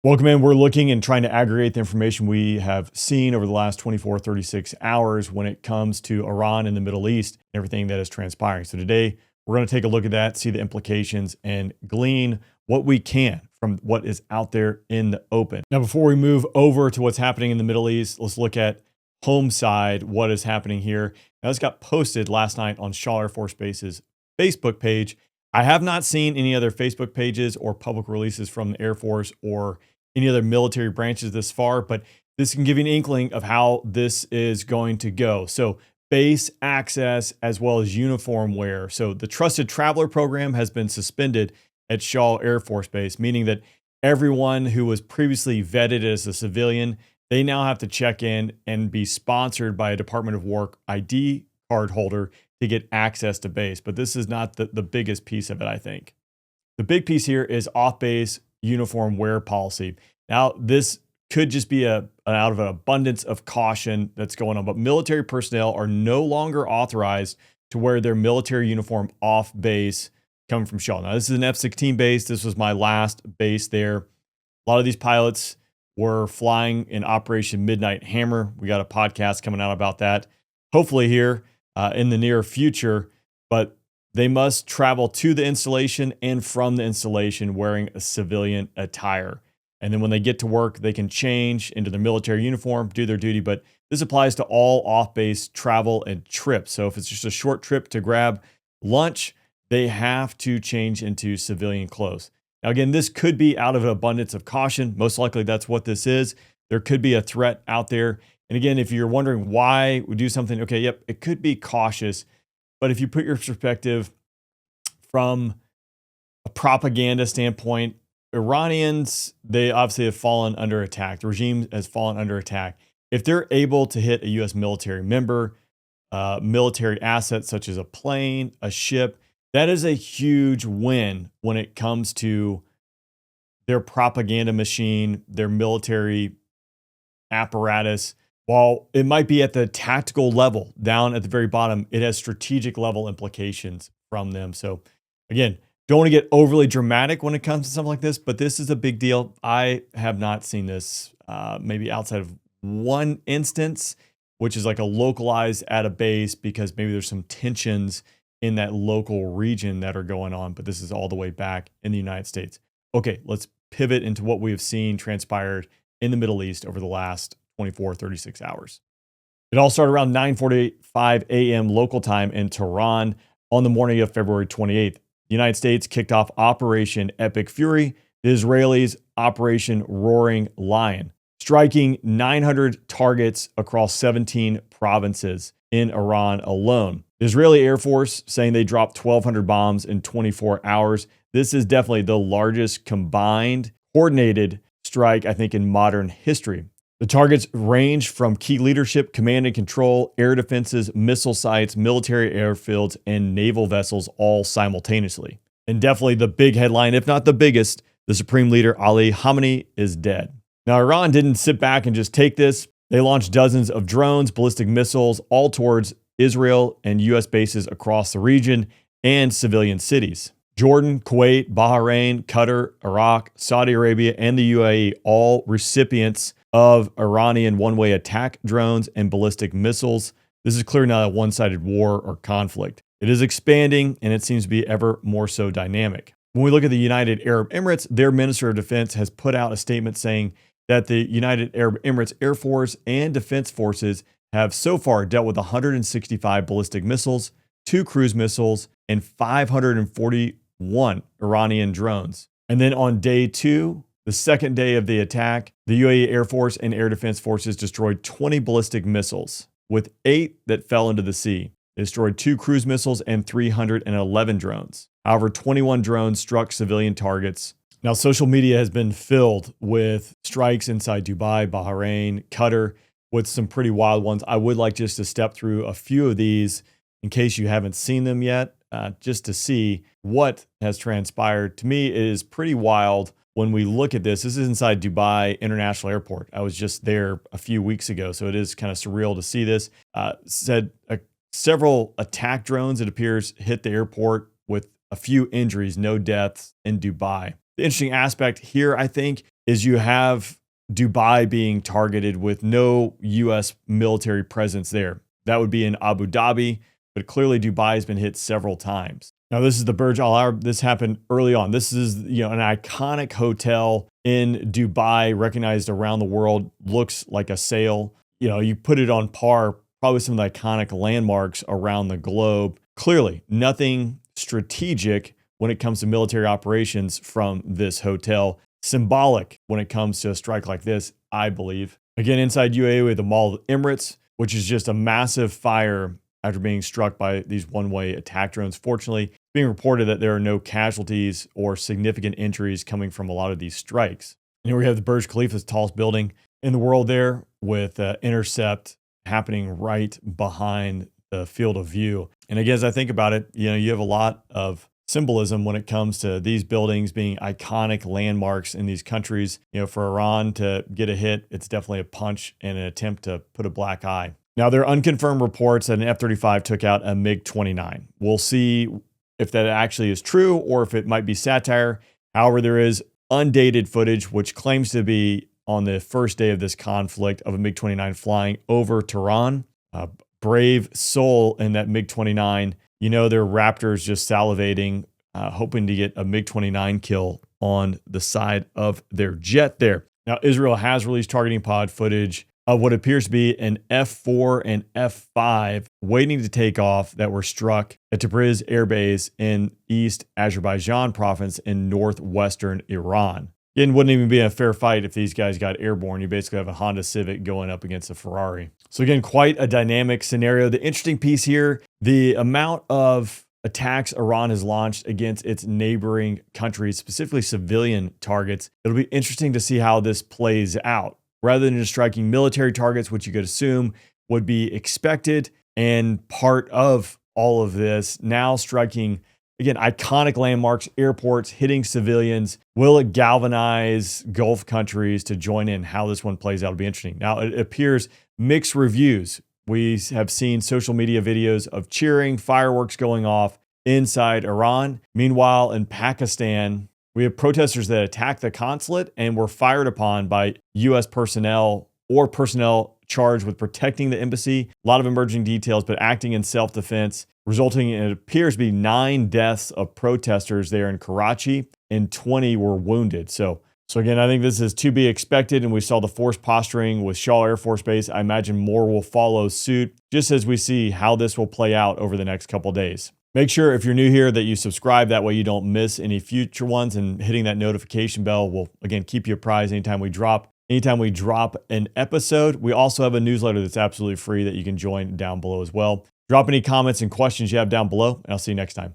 Welcome in. We're looking and trying to aggregate the information we have seen over the last 24, 36 hours when it comes to Iran and the Middle East and everything that is transpiring. So today, we're going to take a look at that, see the implications, and glean what we can from what is out there in the open. Now, before we move over to what's happening in the Middle East, let's look at home side, what is happening here. Now, this got posted last night on Shaw Air Force Base's Facebook page. I have not seen any other Facebook pages or public releases from the Air Force or any other military branches this far, but this can give you an inkling of how this is going to go. So base access as well as uniform wear. So the Trusted Traveler program has been suspended at Shaw Air Force Base, meaning that everyone who was previously vetted as a civilian, they now have to check in and be sponsored by a Department of War ID card holder to get access to base. But this is not the biggest piece of it, I think. The big piece here is off-base uniform wear policy. Now, this could just be out of an abundance of caution that's going on, but military personnel are no longer authorized to wear their military uniform off base coming from Shaw. Now, this is an F-16 base. This was my last base there. A lot of these pilots were flying in Operation Midnight Hammer. We got a podcast coming out about that, hopefully here in the near future, but they must travel to the installation and from the installation wearing a civilian attire. And then when they get to work, they can change into their military uniform, do their duty. But this applies to all off-base travel and trips. So if it's just a short trip to grab lunch, they have to change into civilian clothes. Now, again, this could be out of an abundance of caution. Most likely that's what this is. There could be a threat out there. And again, if you're wondering why we do something, okay, yep, it could be cautious. But if you put your perspective from a propaganda standpoint, Iranians, they obviously have fallen under attack. The regime has fallen under attack. If they're able to hit a U.S. military member, military assets such as a plane, a ship, that is a huge win when it comes to their propaganda machine, their military apparatus. While it might be at the tactical level, down at the very bottom, it has strategic level implications from them. So again, don't want to get overly dramatic when it comes to something like this, but this is a big deal. I have not seen this maybe outside of one instance, which is like a localized at a base because maybe there's some tensions in that local region that are going on, but this is all the way back in the United States. Okay, let's pivot into what we have seen transpired in the Middle East over the last 24, 36 hours. It all started around 9:45 a.m. local time in Tehran on the morning of February 28th. The United States kicked off Operation Epic Fury, the Israelis Operation Roaring Lion, striking 900 targets across 17 provinces in Iran alone. The Israeli Air Force saying they dropped 1,200 bombs in 24 hours. This is definitely the largest combined coordinated strike, I think, in modern history. The targets range from key leadership, command and control, air defenses, missile sites, military airfields, and naval vessels all simultaneously. And definitely the big headline, if not the biggest, the Supreme Leader Ali Khamenei is dead. Now, Iran didn't sit back and just take this. They launched dozens of drones, ballistic missiles, all towards Israel and U.S. bases across the region and civilian cities. Jordan, Kuwait, Bahrain, Qatar, Iraq, Saudi Arabia, and the UAE, all recipients of Iranian one-way attack drones and ballistic missiles. This is clearly not a one-sided war or conflict. It is expanding, and it seems to be ever more so dynamic. When we look at the United Arab Emirates, their Minister of Defense has put out a statement saying that the United Arab Emirates Air Force and Defense Forces have so far dealt with 165 ballistic missiles, 2 cruise missiles, and 541 Iranian drones. And then on day 2, the second day of the attack, the UAE Air Force and Air Defense Forces destroyed 20 ballistic missiles, with 8 that fell into the sea. They destroyed 2 cruise missiles and 311 drones. However, 21 drones struck civilian targets. Now, social media has been filled with strikes inside Dubai, Bahrain, Qatar, with some pretty wild ones. I would like just to step through a few of these in case you haven't seen them yet, just to see what has transpired. To me, it is pretty wild. When we look at this, this is inside Dubai International Airport. I was just there a few weeks ago, so it is kind of surreal to see this. Several attack drones, it appears, hit the airport with a few injuries, no deaths in Dubai. The interesting aspect here, I think, is you have Dubai being targeted with no U.S. military presence there. That would be in Abu Dhabi, but clearly Dubai has been hit several times. Now, this is the Burj Al Arab. This happened early on. This is, an iconic hotel in Dubai, recognized around the world, looks like a sail. You put it on par, probably some of the iconic landmarks around the globe. Clearly, nothing strategic when it comes to military operations from this hotel. Symbolic when it comes to a strike like this, I believe. Again, inside UAE, we have the Mall of Emirates, which is just a massive fire after being struck by these one-way attack drones. Fortunately, it's being reported that there are no casualties or significant injuries coming from a lot of these strikes. And here we have the Burj Khalifa, the tallest building in the world there, with intercept happening right behind the field of view. And again, as I think about it, you have a lot of symbolism when it comes to these buildings being iconic landmarks in these countries. For Iran to get a hit, it's definitely a punch and an attempt to put a black eye. Now, there are unconfirmed reports that an F-35 took out a MiG-29. We'll see if that actually is true or if it might be satire. However, there is undated footage which claims to be on the first day of this conflict of a MiG-29 flying over Tehran. Brave soul in that MiG-29. Their Raptors just salivating, hoping to get a MiG-29 kill on the side of their jet there. Now, Israel has released targeting pod footage of what appears to be an F-4 and F-5 waiting to take off that were struck at Tabriz Airbase in East Azerbaijan province in northwestern Iran. It wouldn't even be a fair fight if these guys got airborne. You basically have a Honda Civic going up against a Ferrari. So again, quite a dynamic scenario. The interesting piece here, the amount of attacks Iran has launched against its neighboring countries, specifically civilian targets. It'll be interesting to see how this plays out. Rather than just striking military targets, which you could assume would be expected and part of all of this, now striking, again, iconic landmarks, airports, hitting civilians. Will it galvanize Gulf countries to join in? How this one plays out will be interesting. Now, it appears mixed reviews. We have seen social media videos of cheering, fireworks going off inside Iran. Meanwhile, in Pakistan, we have protesters that attacked the consulate and were fired upon by U.S. personnel or personnel charged with protecting the embassy. A lot of emerging details, but acting in self-defense, resulting in, it appears to be 9 deaths of protesters there in Karachi and 20 were wounded. So again, I think this is to be expected, and we saw the force posturing with Shaw Air Force Base. I imagine more will follow suit, just as we see how this will play out over the next couple days. Make sure if you're new here that you subscribe. That way you don't miss any future ones, and hitting that notification bell will, again, keep you apprised anytime we drop an episode. We also have a newsletter that's absolutely free that you can join down below as well. Drop any comments and questions you have down below, and I'll see you next time.